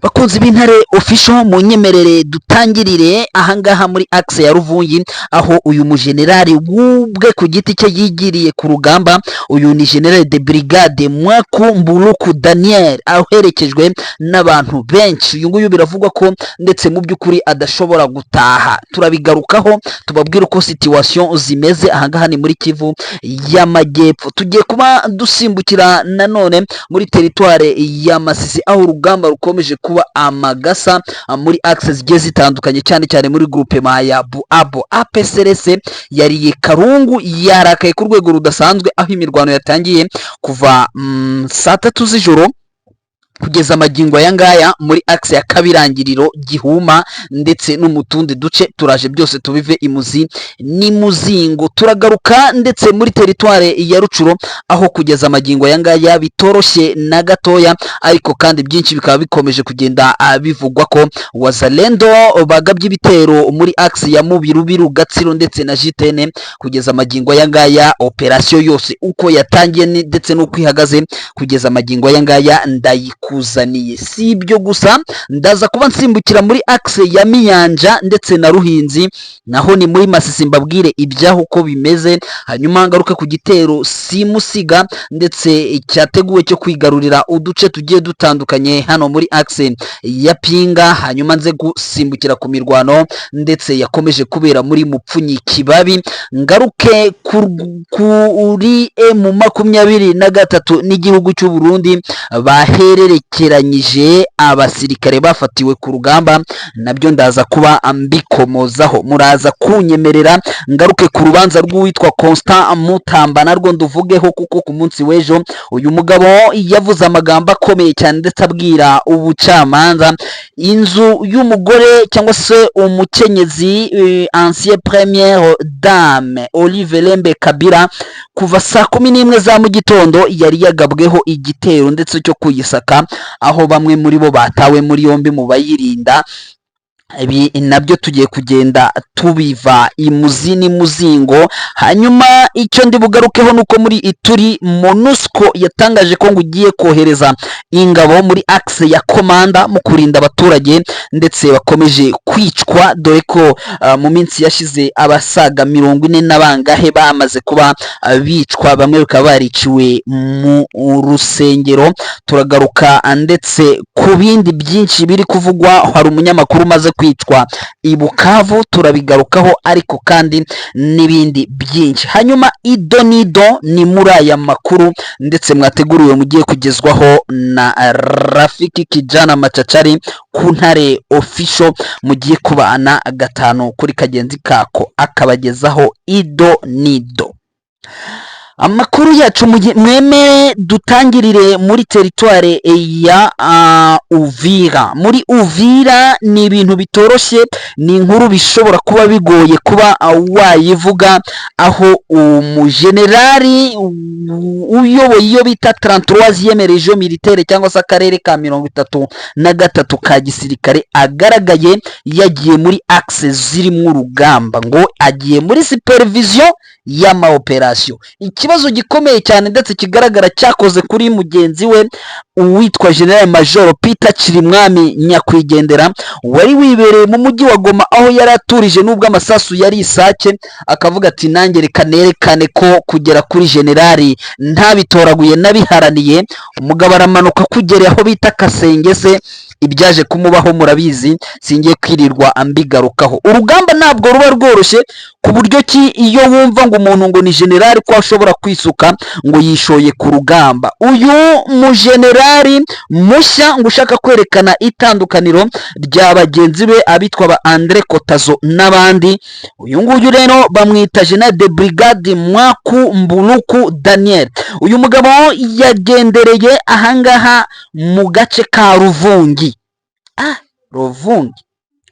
Bakunzi b'Intare official mu nyemerere dutangirire ahangaha muri axe ya Ruvungi, aho uyu mujenerali wubwe ku giti cye yigiriye ku rugamba. Uyu ni General de Brigade Mwaku Mbuluku Daniel, aherekejwe n'abantu benshi. Uyu nguyu biravugwa ko ndetse mu by'ukuri adashobora gutaha. Turabigarukaho tubabwira uko situation zimeze ahangaha ni muri Kivu y'Amajyepfo. Tugiye kuba dusimbukira nanone muri territoire ya Masisi, aho urugamba rukomeje kuba amagasa muri axe zigiye zitandukanye, cyane cyane muri groupement ya Buabo. APCRC yariye Karungu, yarakaye ku rwego rudasanzwe, aho imirwano yatangiye kuva saa 3 z'ijoro kugeza magingo aya ngaya muri axe ya Kabirangiriro, Gihuma ndetse no mu tundi duce. Turaje byose tubive imuzi ni muzingo. Turagaruka ndetse muri territoire ya Rucuro, aho kugeza magingo aya ngaya bitoroshye na gatoya, ariko kandi byinshi bikaba bikomeje kugenda bivugwa ko Wazalendo bagabye ibitero muri axe ya Mubiru, Gatsiro ndetse na Jitene. Kugeza magingo aya ngaya operation yose uko yatangiye ndetse n'uko ihagaze kugeza magingo aya ngaya ndayikuzaniye. Si ibyo gusa, ndaza kuba nsimbukira muri axe ya Miyanja ndetse na Ruhinzi, naho ni muri Masisi mbabwire ibyaho uko bimeze. Hanyuma ngaruke ku gitero simusiga ndetse cyateguwe cyo kwigarurira uduce tugiye dutandukanye hano muri axe ya Pinga. Hanyuma nze gusimbukira ku mirwano ndetse yakomeje kubera muri Mupfunyi Kibabi. Ngaruke kuri M23 n'igihugu cy'u Burundi bahererekeranyije abasirikare bafatiwe ku rugamba, nabyo ndaza kuba mbikomozaho. Muraza kunyemerera ngaruke ku rubanza rw'uwitwa Constant Mutamba, narwo nduvugeho, kuko ku munsi w'ejo uyu mugabo yavuze amagambo akomeye cyane ndetse abwira ubucamanza inzu y'umugore cyangwa se umukenyezi ancien première dame Olive Lembe Kabila kuva saa 11 za mu gitondo yari yagabweho igitero ndetse cyo kuyisaka, aho bamwe muri bo batawe muri yombi mu bayirinda. Ibi nabyo tugiye kugenda tubiva imuzi ni muzingo. Hanyuma icyo ndi bugarukeho nuko muri Ituri MONUSCO yatangaje ko ngo ugiye kohereza ingabo muri axe ya Komanda mu kurinda abaturage ndetse bakomeje kwicwa, dore ko mu minsi yashize abasaga 40 n'abangahe bamaze kuba bicwa, bamwe bakaba bariciwe mu rusengero. Turagaruka ndetse ku bindi byinshi biri kuvugwa. Hari umunyamakuru maze kwicwa i Bukavu, turabigarukaho, ariko kandi n'ibindi byinshi. Hanyuma idonido ni muri aya makuru ndetse mwateguriwe mugiye kugezwaho na Rafiki Kijana Machachari ku Ntare official, mugiye kubana gatanu kuri kagenzi kako akabagezaho idonido. Amakuru yacu mwemere dutangirire muri territoire ya Uvira. Muri Uvira ni ibintu bitoroshye, ni inkuru bishobora kuba bigoye kuba wayivuga, aho umujenerali uyoboye iyo bita 33e region militaire cyangwa se akarere ka 33 ka gisirikare agaragaye yagiye muri axe ziri mu rugamba, ngo agiye muri supervision y'ama operation. Ikibazo gikomeye cyane ndetse kigaragara cyakoze kuri mugenzi we uwitwa General Major Peter Chirimwami Nyakwigendera, wari wibereye mu mujyi wa Goma, aho yari aturije nubwo amasasu yari isake, akavuga ati nange reka nerekane ko kugera kuri generali ntabitoraguye nabiharaniye. Umugabo aramanuka kugera aho bita Kasengese. Ibyaje kumubaho murabizi, singiye kwirirwa ambigarukaho. Urugamba ntabwo ruba rworoshye, ku buryo ki iyo wumva ngo umuntu ngo ni generali ko ashobora kwisuka ngo yishoye ku rugamba. Uyu mujenerali mushya ngo ushaka kwerekana itandukaniro rya bagenzi be abitwa ba Andre Kotazo n'abandi, uyu nguyu rero bamwita General de Brigade Mwaku Mbuluku Daniel. Uyu mugabo yagendereye ahangaha mu gace ka Ruvungi. Ruvungi,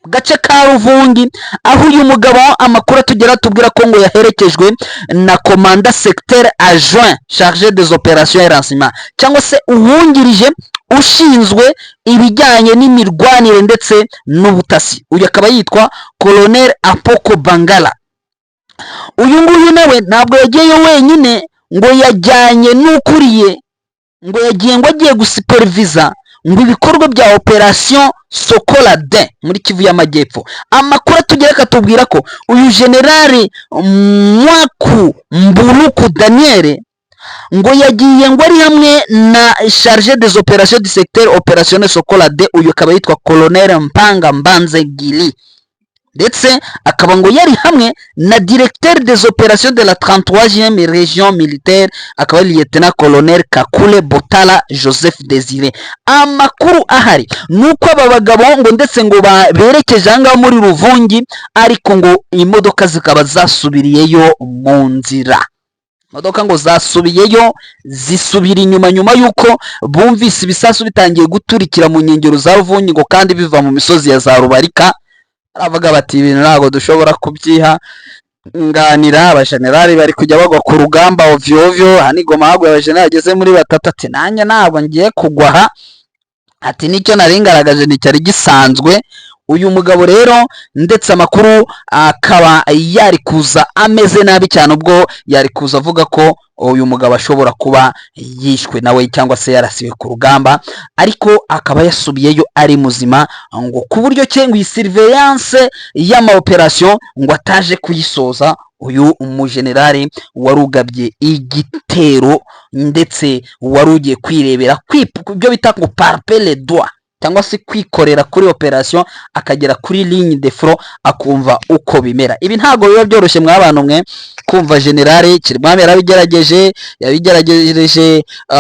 gace ka Ruvungi, aho uyu mugabo amakuru tugera tubwira ko ngo yaherekejwe na commandant secteur adjoint chargé des opérations et renseignements, cyangwa se uwungirije ushinzwe ibijyanye n'imirwanire ndetse n'ubutasi. Uyu akaba yitwa Colonel Apoko Bangala. Uyu nguyu nawe ntabwo yagiye wenyine, ngo yajyanye n'ukuriye, ngo yagiye ngo agiye gusupervisa ngo ibikorwa bya operation Sokolade muri Kivu y'Amajyepfo. Amakuru atugera akatubwira ko uyu generali Mwaku Mburuku Daniel ngo yagiye ngo ari hamwe na charge des opérations du secteur opérationnel Sokolade, uyu akaba yitwa Colonel Mpanga Mbanze Gili, ndetse akaba ngo yari hamwe na directeur des opérations de la 33e région militaire, akaba lieutenant colonel Kakule Botala Joseph Désiré. Amakuru ahari nuko aba bagabo ngo ndetse ngo berekeje anga muri Ruvungi, ariko ngo imodoka zikaba zasubiriyeyo mu nzira. Imodoka ngo zasubiyeyo zisubira inyuma nyuma yuko bumvise ibisasu bitangiye guturikira mu nkengero za Ruvungi ngo kandi biva mu misozi ya za Rubarika. Aravuga bati ibintu ntago dushobora kubyiha nganira, abajenerali bari kujya bagwa ku rugamba ovyo ovyo, hanigoma hagwe abajenerali ageze muri batatu ati nanjye ntabwo ngiye kugwa aha, ati nicyo naringaragaje nticyari gisanzwe. Uyu mugabo rero ndetse amakuru akaba yari kuza ameze nabi cyane, ubwo yari kuza avuga ko uyu mugabo ashobora kuba yishwe nawe cyangwa se yarasiwe ku rugamba, ariko akaba yasubiyeyo ari muzima, ngo ku buryo cye ngo surveillance y'ama operation ngo ataje kuyisoza uyu umujenerali warugabye igitero ndetse warugiye kwirebera ibyo bita ngo parper les doigts cyangwa se kwikorera kuri operation akagera kuri ligne de front akumva uko bimera. Ibi ntago biba byoroshye mwabantu mwe kumva generali Kirimwami yabigerageje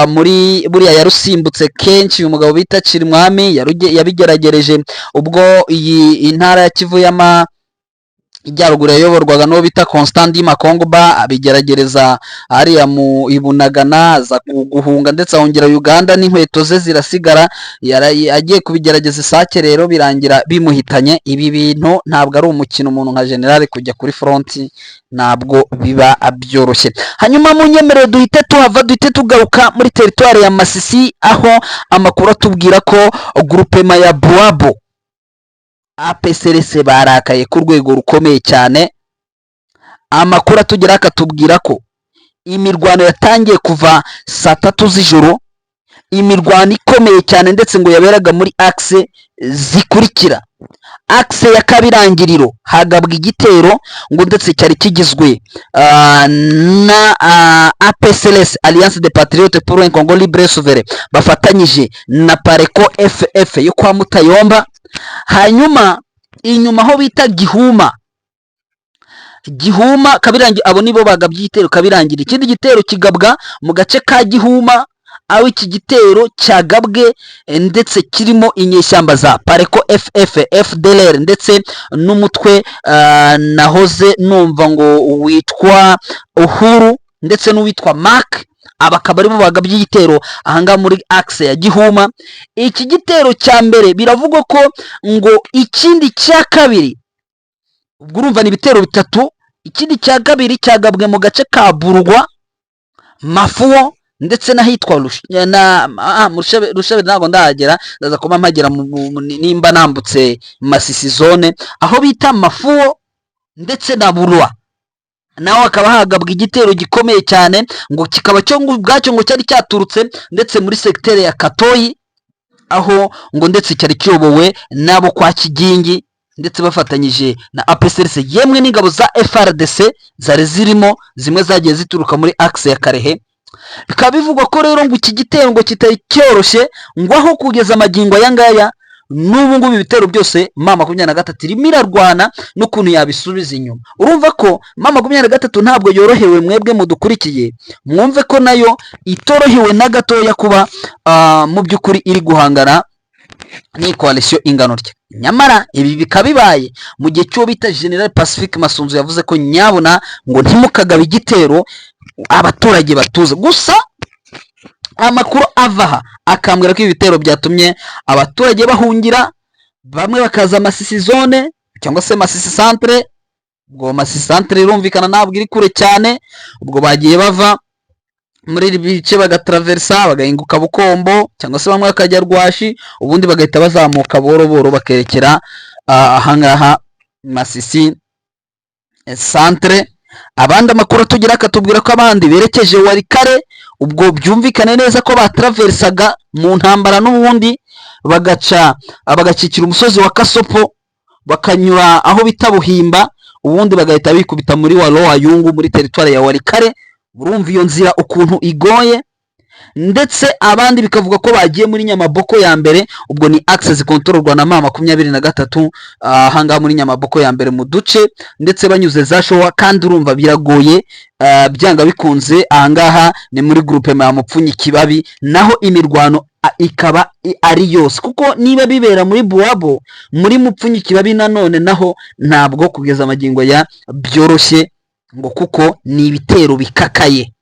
muri buriya yarusimbutse kenshi. Uyu mugabo bita Kirimwami yabigeragereje ubwo iyi intara ya Kivu ijyaruguru yayoborwaga no bita Constant Makongba, abigeragereza ariya mu Ibunagana za guhunga ndetse ahongera Uganda n'inkweto ze zirasigara, agiye kubigerageza Isake rero birangira bimuhitanye. Ibi bintu ntabwo ari umukino umuntu nka general kujya kuri front, ntabwo biba byoroshye. Hanyuma mu nyemerero duhite tugaruka muri territoire ya Masisi, aho amakuru atubwira ko groupement ya Buabo APCRC barakaye ku rwego rukomeye cyane. Amakuru atugera akatubwira ko imirwano yatangiye kuva saa 3 z'ijoro, imirwano ikomeye cyane ndetse ngo yaberaga muri axe zikurikira. Axe ya Kabirangiriro hagabwa igitero ngo ndetse cyari kigizwe na APCRC Alliance des Patriotes pour un Congo Libre Souverain bafatanyije na Pareco FF yo kwa Mutayomba. Hanyuma inyuma ho bita Gihuma Kabirangi, abo nibo bagabye igitero Kabirangira. Ikindi gitero kigabwa mu gace ka Gihuma, aho iki gitero cyagabwe ndetse kirimo inyeshyamba za Pareco FF FDLR ndetse n'umutwe nahoze numva ngo witwa Uhuru ndetse n'uwitwa Mark. Abakaba aribo bagabye igitero ahanga muri axe ya Gihuma. Iki gitero cya mbere biravugwa ko ngo ikindi cya kabiri, ubwo urumva ni ibitero bitatu, ikindi cya kabiri cyagabwe mu gace ka Burugwa Mafuo ndetse n'ahitwa Rushabe ntago ndahagera, ndaza kuba mpagera nimba nambutse Masisi zone, aho bita Mafuo ndetse na Burwa naho akaba hagabwa igitero gikomeye cyane, ngo kikaba cyo ubwacyo ngo cyari cyaturutse ndetse muri secteur ya Katoyi, aho ngo ndetse cyari kiyobowe nabo kwa Kigingi ndetse bafatanyije na APCRC yemwe n'ingabo za FRDC zari zirimo, zimwe zagiye zituruka muri axe ya Karehe. Bikaba bivugwa ko rero ngo iki gitero ngo kitari cyoroshye, ngo aho kugeza amagingo yangaya n'ubu ngubu ibitero byose M23 irimo irarwana n'ukuntu yabisubiza inyuma. Urumva ko M23 ntabwo yorohewe, mwebwe mudukurikiye mwumve ko nayo itorohewe na gatoya kuba mu by'ukuri iri guhangana ni coalition ingano rye. Nyamara ibi bikabibaye mu gihe cyo bita General Pacifique Masunzu yavuze ko nyabona ngo ntimukagabe igitero abaturage batuze. Gusa amakuru avaha akambwira ko ibitero byatumye abaturage bahungira, bamwe bakaza Masisi zone cyangwa se Masisi centre. Ubwo Masisi centre irumvikana ntabwo iri kure cyane, ubwo bagiye bava muri ibice bagatraversa bagahinguka Bukombo cyangwa se bamwe bakajya Rwashi, ubundi bagahita bazamuka boro bakerekera ahangaha Masisi centre. Abandi amakuru tugira akatubwira ko abandi berekeje Warikare, ubwo byumvikane neza ko batraversaga mu ntambara n'ubundi bagakikira umusozi wa Kasopo bakanyura aho bita Buhimba, ubundi bagahita bikubita muri Wayungu muri teritwari ya Walikale. Urumva iyo nzira ukuntu igoye, ndetse abandi bikavuga ko bagiye muri Nyamaboko ya mbere, ubwo ni access controlwa na M23 ahangaha muri Nyamaboko ya mbere mu duce, ndetse banyuze za Showa, kandi urumva biragoye byanga bikunze. Ahangaha ni muri groupe ya Mupfunyi Kibabi, naho imirwano ikaba ari yose, kuko niba bibera muri Buwabo, muri Mupfunyi Kibabi nanone naho ntabwo kugeza amagingo ya byoroshye, ngo kuko ni ibitero bikakaye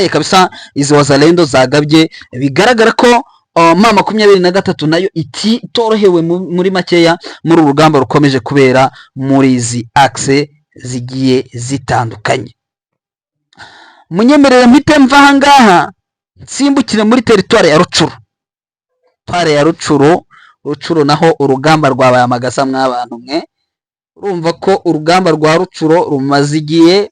kabisa izi wazalendo zagabye. Bigaragara ko M23 nayo itorohewe muri makeya muri urugamba rukomeje kubera muri izi axe zigiye zitandukanye. Munyemerere mpite mva ahangaha nsimbukire muri teritwari ya Rucuru. Pare ya Rucuru naho urugamba rwabaye amagasa mw'abantu mwe. Urumva ko urugamba rwa Rucuro rumaze igihe.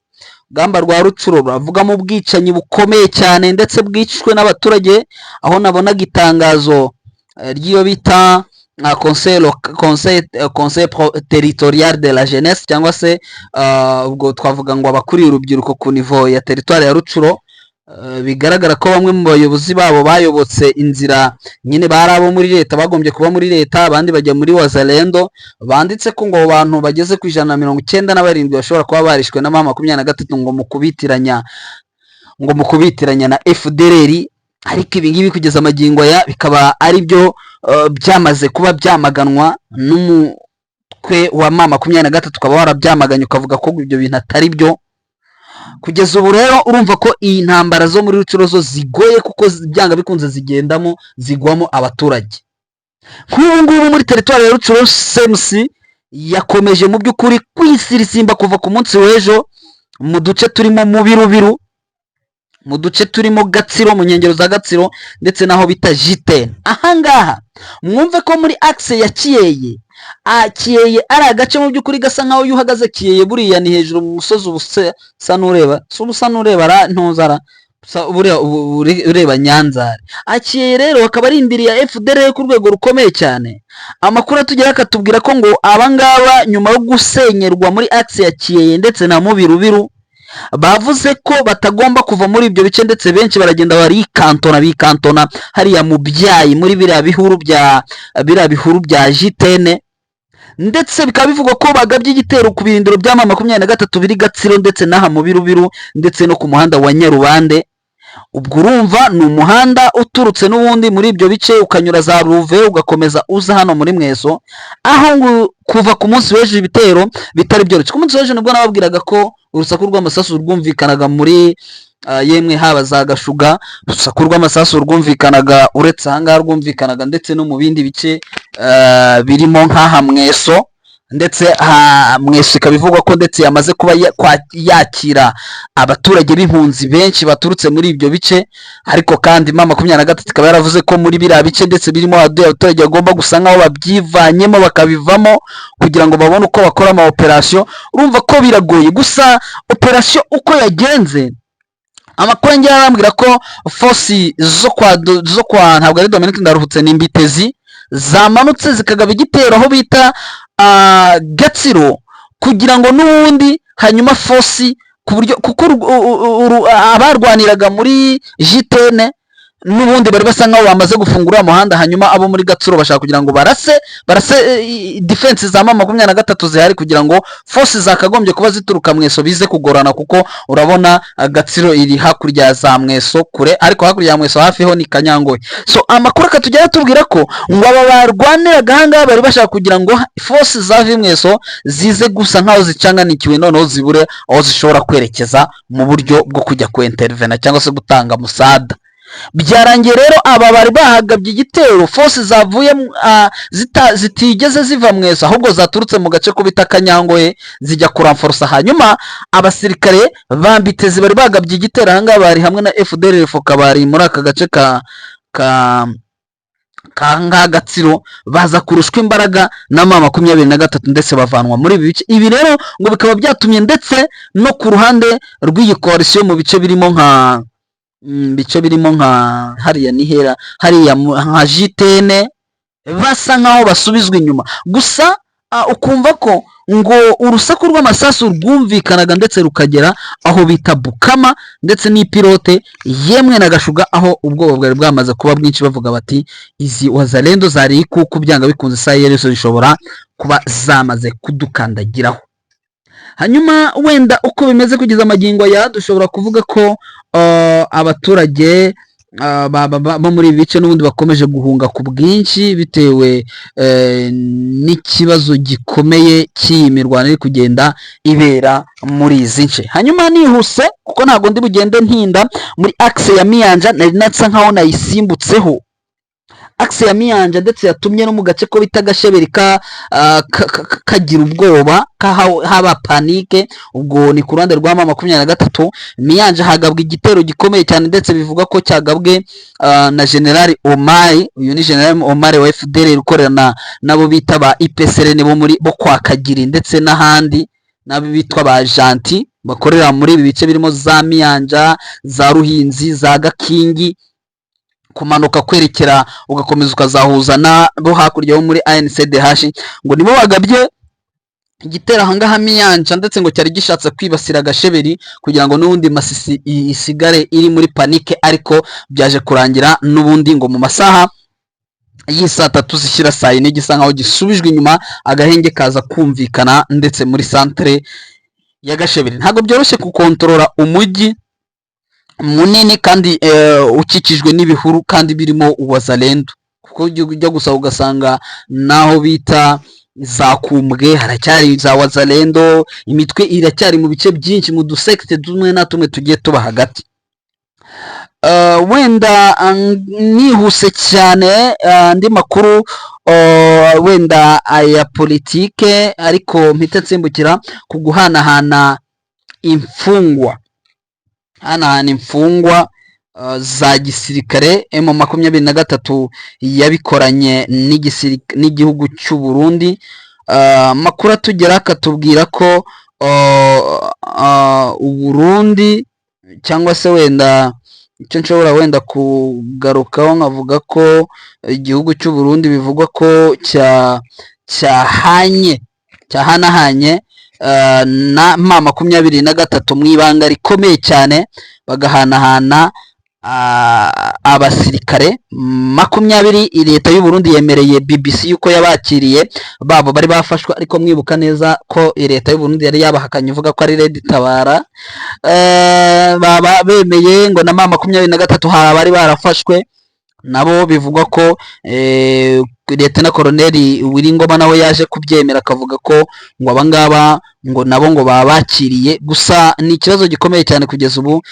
Urugamba rwa Rucuro ruravuga mu bwicanyi bukomeye cyane, ndetse bwicishwe n'abaturage, aho nabonaga itangazo ry'iyo bita conseil territorial de la jeunesse, cyangwa se ubwo twavuga ngo abakuriye urubyiruko ku niveau ya teritwari ya Rucuro. Bigaragara ko bamwe mu bayobozi babo bayobotse inzira nyine bari abo muri leta, bagombye kuba muri leta, abandi bajya muri wazalendo. Banditse ko ngo abantu bageze ku 197 bashobora kuba barishwe na M23 ngo mukubitiranya na FDLR. Ariko ibi ngibi kugeza amagingo ya bikaba ari byo byamaze kuba byamaganwa n'umutwe wa M23, ukaba warabyamaganye ukavuga ko ibyo bintu atari byo. Kugeza ubu rero urumva ko iyi ntambara zo muri Rucuro zo zigoye, kuko byanga bikunze zigwamo abaturage. Nk'ubu ngubu muri teritwari ya Rucuro, SMC yakomeje mu by'ukuri kwisirisimba kuva ku munsi w'ejo mu duce turimo mu Birubiru, mu duce turimo Gatsiro, mu nkengero za Gatsiro, ndetse naho bita J10. Ahangaha mwumve ko muri axe ya Kiyeye, Kiyeye ari agace mu by'ukuri gasa nkaho yuhagaze. Kiyeye buriya ni hejuru mu musozi ubusa n'ureba ntuzara buriya ureba Nyanzare. Kiyeye rero akaba ari indiri ya FDLR ku rwego rukomeye cyane. Amakuru atugera akatubwira ko ngo abangaba nyuma yo gusenyerwa muri axe ya Kiyeye ndetse na mu Birubiru, bavuze ko batagomba kuva muri ibyo bice, ndetse benshi baragenda bikantona hariya mu Byayi muri biriya bihuru bya J10, ndetse bikaba bivugwa ko bagabye igitero ku birindiro bya M23 biri Gatsiro, ndetse n'aha mu Birubiru, ndetse no ku muhanda wa Nyarubande. Ubwo urumva ni umuhanda uturutse n'ubundi muri ibyo bice ukanyura za Ruve ugakomeza uza hano muri Mweso, aho ngo kuva ku munsi w'ejo ibitero bitari byoroshye. Ku munsi w'ejo nibwo nababwiraga ko urusaku rw'amasasu rwumvikanaga muri yemwe haba za Gashuga, urusaku rw'amasasu rwumvikanaga, uretse ahangaha rwumvikanaga ndetse no mu bindi bice birimo nk'aha Mweso, ndetse Mweso ikaba bivugwa ko ndetse yamaze kuba yakira abaturage b'impunzi benshi baturutse muri ibyo bice. Ariko kandi M23 ikaba yaravuze ko muri biriya bice ndetse birimo abaturage bagomba gusa nkaho babyivanyemo bakabivamo kugira ngo babone uko bakora ama operation. Urumva ko biragoye. Gusa operation uko yagenze, amakuru ngira arambwira ko force zo kwa ntabwo ari Dominique Ndaruhutse, ni Mbitezi, zamanutse zikagaba igitero aho bita Gatsiro, kugira ngo n'ubundi hanyuma force ku buryo kuko abarwaniraga muri J10 n'ubundi bari basa nkaho bamaze gufungura umuhanda, hanyuma abo muri Gatsiro bashaka kugira ngo barase defense za M23 zihari, kugira ngo force zakagombye kuba zituruka Mweso bize kugorana, kuko urabona Gatsiro iri hakurya za Mweso kure, ariko hakurya ya Mweso hafi ho ni Kanyangoye. So amakuru akatujya tubwira ko ngo aba barwaniraga ahangaha bari bashaka kugira ngo force za Mweso zize gusa nkaho zicanganikiwe, noneho zibure aho zishobora kwerekeza mu buryo bwo kujya ku intervene cyangwa se gutanga musada. Byarangiye rero aba bari bahagabye igitero, force zavuye zitigeze ziva Mweso, ahubwo zaturutse mu gace ko bita Kanyangoye zijya kuramforsa. Hanyuma abasirikare bambiteze bari bagabye igitero ahangaha, bari hamwe na FDLR foka, bari muri aka gace ka Gatsiro, baza kurushwa imbaraga na M23 ndetse bavanwa muri ibi bice. Ibi rero ngo bikaba byatumye ndetse no ku ruhande rw'iyi coalition mu bice birimo bice birimo nka hariya nihera hariya nka jitene, basa nkaho basubizwa inyuma. Gusa ukumva ko ngo urusaku rw'amasasu rwumvikanaga ndetse rukagera aho bita Bukama ndetse n'ipilote yemwe na Gashuga, aho ubwoba bwari bwamaze kuba bwinshi, bavuga bati izi wazalendo zari ikuku byanga bikunze saa yose zishobora kuba zamaze kudukandagiraho. Hanyuma wenda uko bimeze kugeza amagingo ya dushobora kuvuga ko abaturage bo muri ibi bice n'ubundi bakomeje guhunga ku bwinshi bitewe n'ikibazo gikomeye cy'iyi mirwano iri kugenda ibera muri izi nce. Hanyuma nihuse kuko ntabwo ndi bugende ntinda muri axe ya Miyanja, nari natsa nkaho nayisimbutseho axe ya Miyanja, ndetse yatumye no mu gace ko bita Gasheberi kagira ubwoba haba panike. Ubwo ni ku ruhande rwa M23. Miyanja hagabwa igitero gikomeye cyane, ndetse bivuga ko cyagabwe na General Omari. Uyu ni General Omari wa FDL ukorana nabo bita ba IPSRN bo kwa Kagiri ndetse n'ahandi, nabo bitwa ba Janti bakorera muri ibi bice birimo za Miyanja, za Ruhinzi, za Gakingi, kumanuka kwerekera ugakomeza ukazahuza nabo hakurya ho muri ANCDH. ngo nibo bagabye igitera ahangaha Miyanja, ndetse ngo cyari gishatse kwibasira Gasheberi kugira ngo n'ubundi Masisi isigare iri muri panike, ariko byaje kurangira n'ubundi ngo mu masaha y'isa 3 zishyira saa 4 gisa nkaho gisubijwe inyuma, agahenge kaza kumvikana ndetse muri centre ya Gasheberi. Ntabwo byoroshye kukontorora umujyi munini kandi ukikijwe n'ibihuru kandi birimo wazalendo, kuko ujya gusa ugasanga naho bita zakumbwe haracyari za wazalendo, imitwe iracyari mu bice byinshi mu dusekte tumwe na tumwe tugiye tuba hagati. Wenda nihuse cyane andi makuru wenda aya politike, ariko mpita nsimbukira ku guhanahana imfungwa, imfungwa za gisirikare. M23 yabikoranye n'igihugu cy'u Burundi. Makuru atugera akatubwira ko u Burundi, cyangwa se wenda icyo nshobora wenda kugarukaho nkavuga ko igihugu cy'u Burundi bivugwa ko cyahanahanye na M23 mu ibanga rikomeye cyane, bagahanahana abasirikare 20. Leta y'u Burundi yemereye BBC yuko yabakiriye babo bari bafashwe, ariko mwibuka neza ko leta y'u Burundi yari yabahakanye ivuga ko ari Red Tabara. Baba bemeye ngo na M23 hari bari barafashwe nabo, bivugwa ko leta na Koloneli Wiringoma nawe yaje kubyemera, akavuga ko ngo abangaba ngo nabo ngo babakiriye. Gusa ni ikibazo gikomeye cyane kugeza ubu,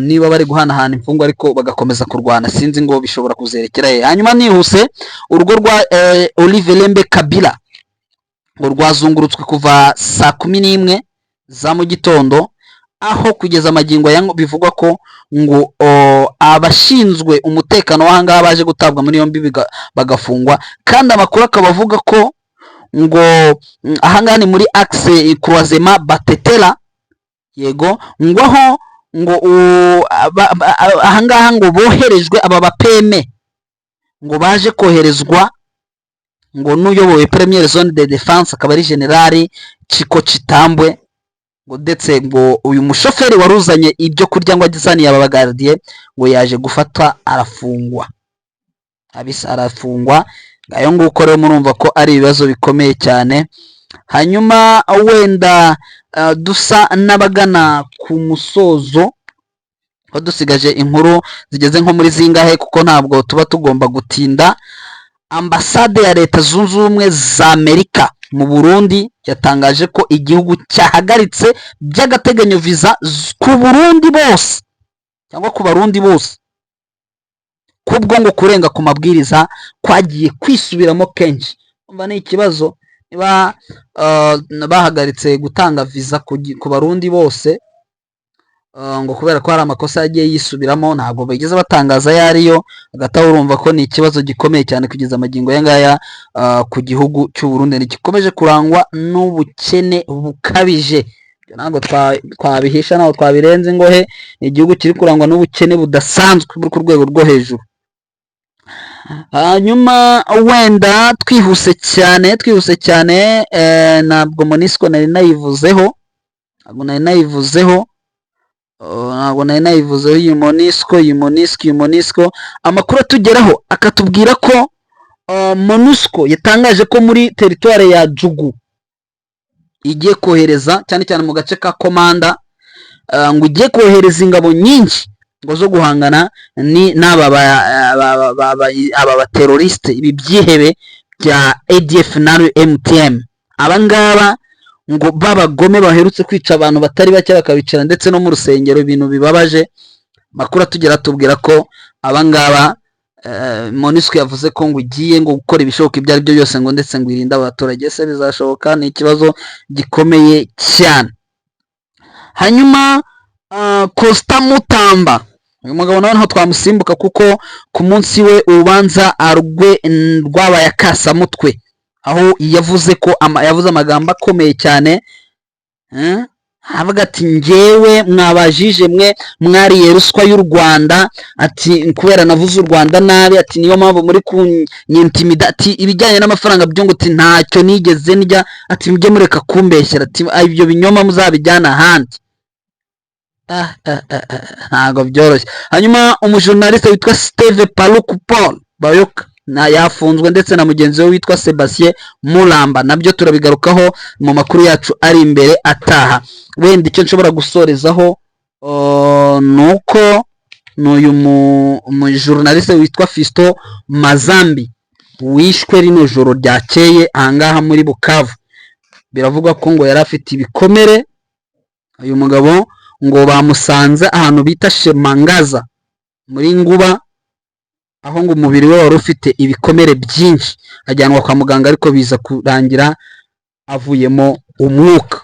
niba bari guhanahana imfungwa ariko bagakomeza kurwana, sinzi ngo bishobora kuzerekera he. Hanyuma nihuse, urugo rwa Olivier Lembe Kabila ngo rwazungurutswe kuva saa 11 za mu gitondo, aho kugeza amagingo yango bivugwa ko ngo abashinzwe umutekano w'ahangaha baje gutabwa muri yombi bagafungwa. Kandi amakuru akaba avuga ko ngo ahangaha ni muri axe croisement Batetera, yego, ngo aho ngo ahangaha ngo boherejwe aba bapeme, ngo baje koherezwa ngo n'uyoboye première zone de défense akaba ari General Chiko Chitambwe, ngo ndetse ngo uyu mushoferi waruzanye ibyo kurya ngo agizaniye aba bagardier ngo yaje gufatwa arafungwa, arafungwa. Ngayo nguko rero murumva ko ari ibibazo bikomeye cyane. Hanyuma wenda dusa n'abagana ku musozo, ko dusigaje inkuru zigeze nko muri zingahe, kuko ntabwo tuba tugomba gutinda. Ambasade ya Leta Zunze Ubumwe za Amerika mu Burundi yatangaje ko igihugu cyahagaritse by'agateganyo visa ku Burundi bose, cyangwa ku Barundi bose, kubwo ngo kurenga ku mabwiriza kwagiye kwisubiramo kenshi. Umva ni ikibazo, niba bahagaritse gutanga visa ku Barundi bose ngo kubera ko hari amakosa yagiye yisubiramo, ntabwo bageze batangaza yariyo. Agataho urumva ko ni ikibazo gikomeye cyane kugeza amagingo yangaya ku gihugu cy'u Burundi, gikomeje kurangwa n'ubukene bukabije. ntabwo twabihisha, ntabwo twabirenze ingohe. Igihugu kiri kurangwa n'ubukene budasanzwe buri ku rwego rwo hejuru. Hanyuma wenda twihuse cyane ntabwo MONUSCO nari nayivuzeho iyi MONUSCO amakuru atugeraho akatubwira ko MONUSCO yatangaje ko muri teritwari ya Jugu igiye kohereza cyane cyane mu gace ka Komanda, ngo igiye kohereza ingabo nyinshi ngo zo guhangana n'aba bateroriste, ibi byihebe bya ADF na MTM. Abangaba ngo babagome baherutse kwica abantu batari bake bakabicira ndetse no mu rusengero, ibintu bibabaje. Makuru atugera tubwira ko abangaba MONUSCO yavuze ko ngo igiye ngo gukora ibishoboka ibyo ari byo byose ngo ndetse ngo irinde abaturage. Se bizashoboka? Ni ikibazo gikomeye cyane. Hanyuma Constant Mutamba, uyu mugabo nawe ntaho twamusimbuka kuko ku munsi we urubanza rwabaye akasamutwe, aho yavuze amagambo akomeye cyane, avuga ati njyewe mwabajije mwe mwariye ruswa y'u Rwanda, ati kubera navuze u Rwanda nabi, ati niyo mpamvu muri kunyintimida, ati ibijyanye n'amafaranga byo ngo ati ntacyo nigeze ndya, ati mujye mureka kumbeshyera, ati ibyo binyoma muzabijyana ahandi. Ntago byoroshye. Hanyuma umujournaliste witwa Steve Paluku Paul Bayoka yafunzwe ndetse na mugenzi we witwa Sebastien Mulamba, nabyo turabigarukaho mu makuru yacu ari imbere ataha. Wenda icyo nshobora gusorezaho nuko n'uyu umujournaliste witwa Fisto Mazambi wishwe rino joro ryakeye ahangaha muri Bukavu. Biravugwa ko ngo yari afite ibikomere. Uyu mugabo ngo bamusanze ahantu bita Shemangaza muri Nguba, aho ngo umubiri we wari ufite ibikomere byinshi, ajyanwa kwa muganga ariko biza kurangira avuyemo umwuka.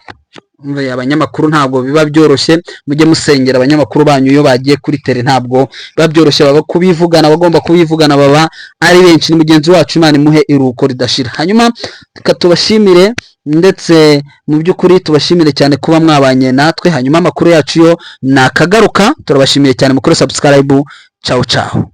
Abanyamakuru ntabwo biba byoroshye, mujye musengera abanyamakuru banyu iyo bagiye kuri tele, ntabwo biba byoroshye, baba kubivugana, bagomba kubivugana, baba ari benshi. Ni mugenzi wacu, Imana imuhe iruhuko ridashira. Hanyuma tukatubashimire ndetse mu by'ukuri tubashimire cyane kuba mwabanye natwe. Hanyuma amakuru yacu yo nakagaruka, turabashimiye cyane mukore subscribe. Ciao ciao.